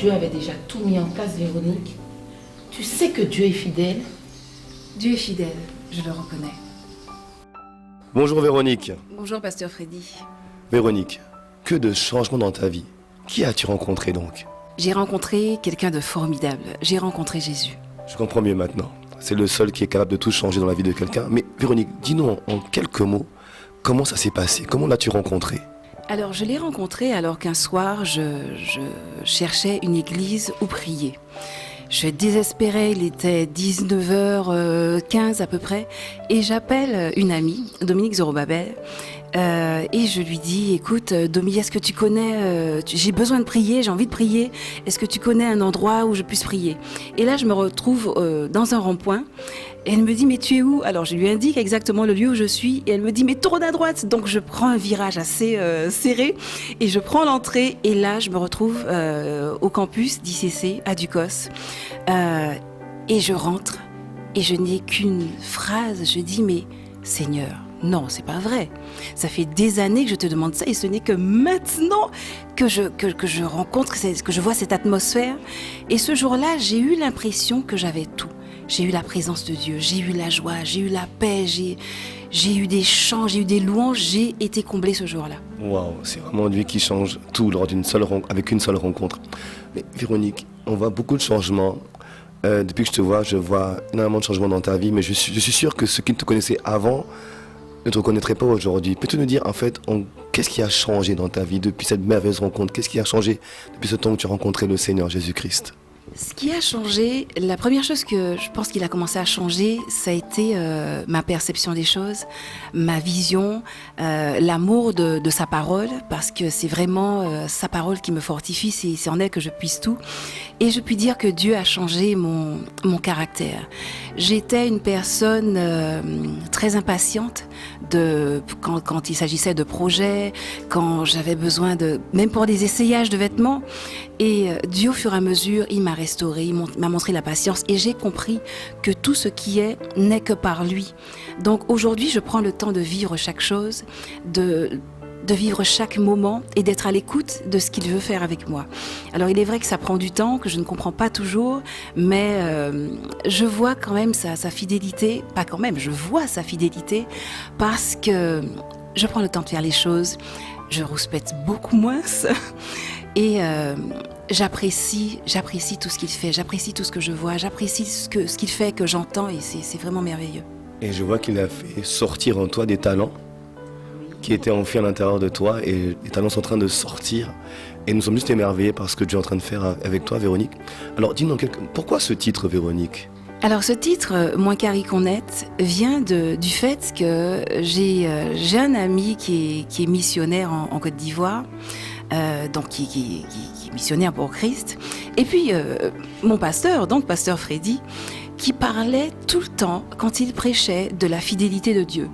Dieu avait déjà tout mis en place, Véronique. Tu sais que Dieu est fidèle. Dieu est fidèle, je le reconnais. Bonjour Véronique. Bonjour, pasteur Freddy. Véronique, que de changements dans ta vie. Qui as-tu rencontré donc? J'ai rencontré quelqu'un de formidable. J'ai rencontré Jésus. Je comprends mieux maintenant. C'est le seul qui est capable de tout changer dans la vie de quelqu'un. Mais Véronique, dis-nous en quelques mots, comment ça s'est passé? Comment l'as-tu rencontré? Alors, je l'ai rencontré alors qu'un soir, je cherchais une église où prier. Je désespérais, il était 19h15 à peu près, et j'appelle une amie, Dominique Zorobabel, et je lui dis, écoute, Domi, est-ce que tu connais, j'ai besoin de prier, j'ai envie de prier, est-ce que tu connais un endroit où je puisse prier? Et là, je me retrouve dans un rond-point, et elle me dit, mais tu es où? Alors, je lui indique exactement le lieu où je suis, et elle me dit, mais tourne à droite. Donc, je prends un virage assez serré, et je prends l'entrée, et là, je me retrouve au campus d'ICC, à Ducos, et je rentre, et je n'ai qu'une phrase, je dis, mais Seigneur, non, c'est pas vrai. Ça fait des années que je te demande ça et ce n'est que maintenant que je rencontre, que je vois cette atmosphère. Et ce jour-là, j'ai eu l'impression que j'avais tout. J'ai eu la présence de Dieu, j'ai eu la joie, j'ai eu la paix, j'ai eu des chants, j'ai eu des louanges, j'ai été comblée ce jour-là. Waouh, c'est vraiment lui qui change tout avec une seule rencontre. Mais Véronique, on voit beaucoup de changements. Depuis que je vois énormément de changements dans ta vie, mais je suis sûr que ceux qui ne te connaissaient avant ne te reconnaîtraient pas aujourd'hui. Peux-tu nous dire, en fait, qu'est-ce qui a changé dans ta vie depuis cette merveilleuse rencontre? Qu'est-ce qui a changé depuis ce temps où tu as rencontré le Seigneur Jésus-Christ? Ce qui a changé, la première chose que je pense qu'il a commencé à changer, ça a été ma perception des choses, ma vision, l'amour de sa parole, parce que c'est vraiment sa parole qui me fortifie, c'est en elle que je puise tout. Et je puis dire que Dieu a changé mon caractère. J'étais une personne très impatiente quand il s'agissait de projets, quand j'avais besoin même pour des essayages de vêtements. Et Dieu, au fur et à mesure, il m'a restauré, il m'a montré la patience et j'ai compris que tout ce qui est n'est que par lui. Donc aujourd'hui, je prends le temps de vivre chaque chose, de vivre chaque moment et d'être à l'écoute de ce qu'il veut faire avec moi. Alors il est vrai que ça prend du temps, que je ne comprends pas toujours, mais je vois quand même sa fidélité, pas quand même, je vois sa fidélité parce que je prends le temps de faire les choses, je rouspète beaucoup moins et j'apprécie tout ce qu'il fait, j'apprécie tout ce que je vois, j'apprécie ce qu'il fait, que j'entends et c'est vraiment merveilleux. Et je vois qu'il a fait sortir en toi des talents qui étaient enfouis à l'intérieur de toi et les talents sont en train de sortir. Et nous sommes juste émerveillés par ce que Dieu est en train de faire avec toi, Véronique. Alors dis-nous, pourquoi ce titre, Véronique? Alors ce titre, Moins qu'Harry qu'on est, vient du fait que j'ai un ami qui est missionnaire en Côte d'Ivoire, donc qui est missionnaire pour Christ. Et puis mon pasteur, donc pasteur Freddy, qui parlait tout le temps, quand il prêchait, de la fidélité de Dieu.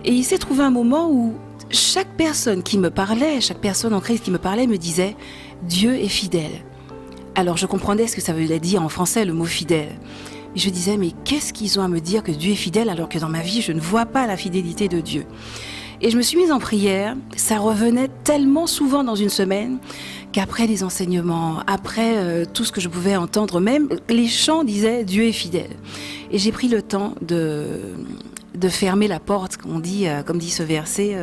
Et il s'est trouvé un moment où chaque personne qui me parlait, chaque personne en Christ qui me parlait me disait « Dieu est fidèle ». Alors je comprenais ce que ça voulait dire en français, le mot « fidèle ». Et je disais « Mais qu'est-ce qu'ils ont à me dire que Dieu est fidèle alors que dans ma vie, je ne vois pas la fidélité de Dieu ?» Et je me suis mise en prière, ça revenait tellement souvent dans une semaine qu'après les enseignements, après tout ce que je pouvais entendre, même les chants disaient « Dieu est fidèle ». Et j'ai pris le temps de fermer la porte, comme dit ce verset,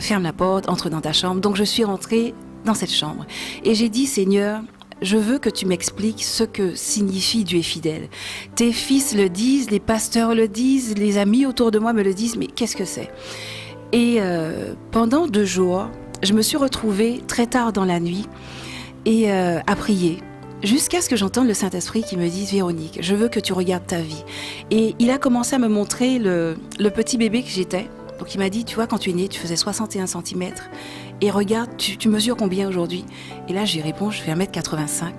ferme la porte, entre dans ta chambre. Donc je suis rentrée dans cette chambre et j'ai dit « Seigneur, je veux que tu m'expliques ce que signifie Dieu est fidèle. Tes fils le disent, les pasteurs le disent, les amis autour de moi me le disent, mais qu'est-ce que c'est ?» Et pendant 2 jours, je me suis retrouvée très tard dans la nuit et à prier. Jusqu'à ce que j'entende le Saint-Esprit qui me dise « Véronique, je veux que tu regardes ta vie. » Et il a commencé à me montrer le petit bébé que j'étais. Donc il m'a dit « Tu vois, quand tu es née, tu faisais 61 cm. Et regarde, tu mesures combien aujourd'hui ?» Et là, j'y réponds « Je fais 1m85. »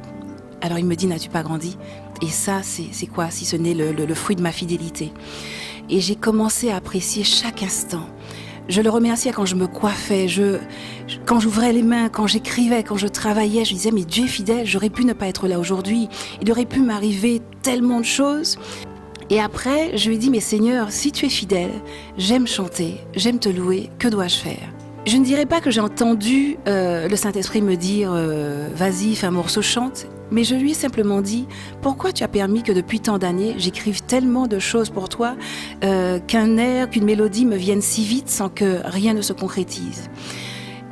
Alors il me dit « N'as-tu pas grandi ?» Et ça, c'est quoi si ce n'est le fruit de ma fidélité? Et j'ai commencé à apprécier chaque instant. Je le remerciais quand je me coiffais, quand j'ouvrais les mains, quand j'écrivais, quand je travaillais. Je disais, mais Dieu est fidèle, j'aurais pu ne pas être là aujourd'hui. Il aurait pu m'arriver tellement de choses. Et après, je lui ai dit, mais Seigneur, si tu es fidèle, j'aime chanter, j'aime te louer, que dois-je faire? Je ne dirais pas que j'ai entendu le Saint-Esprit me dire vas-y, fais un morceau, chante, mais je lui ai simplement dit pourquoi tu as permis que depuis tant d'années j'écrive tellement de choses pour toi qu'un air, qu'une mélodie me vienne si vite sans que rien ne se concrétise.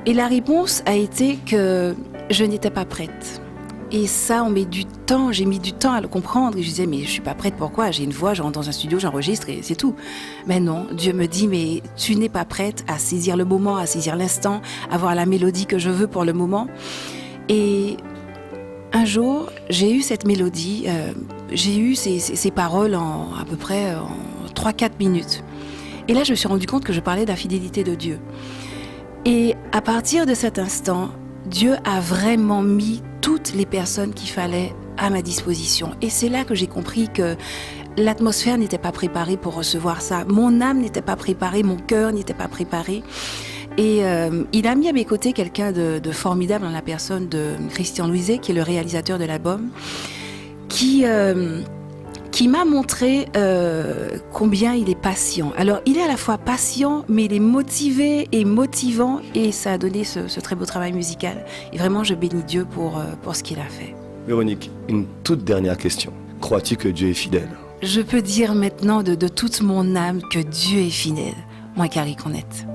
Et la réponse a été que je n'étais pas prête. Et ça, j'ai mis du temps à le comprendre. Et je disais, mais je suis pas prête, pourquoi? J'ai une voix, je rentre dans un studio, j'enregistre et c'est tout. Mais non, Dieu me dit, mais tu n'es pas prête à saisir le moment, à saisir l'instant, à avoir la mélodie que je veux pour le moment. Et un jour, j'ai eu cette mélodie, j'ai eu ces paroles en à peu près en 3-4 minutes. Et là, je me suis rendu compte que je parlais de la fidélité de Dieu. Et à partir de cet instant, Dieu a vraiment mis toutes les personnes qu'il fallait à ma disposition. Et c'est là que j'ai compris que l'atmosphère n'était pas préparée pour recevoir ça. Mon âme n'était pas préparée, mon cœur n'était pas préparé. Et il a mis à mes côtés quelqu'un de formidable en la personne de Christian Louiset, qui est le réalisateur de l'album, qui m'a montré combien il est patient. Alors, il est à la fois patient, mais il est motivé et motivant, et ça a donné ce très beau travail musical. Et vraiment, je bénis Dieu pour ce qu'il a fait. Véronique, une toute dernière question. Crois-tu que Dieu est fidèle? Je peux dire maintenant de toute mon âme que Dieu est fidèle. Moi, Carrie Cornette.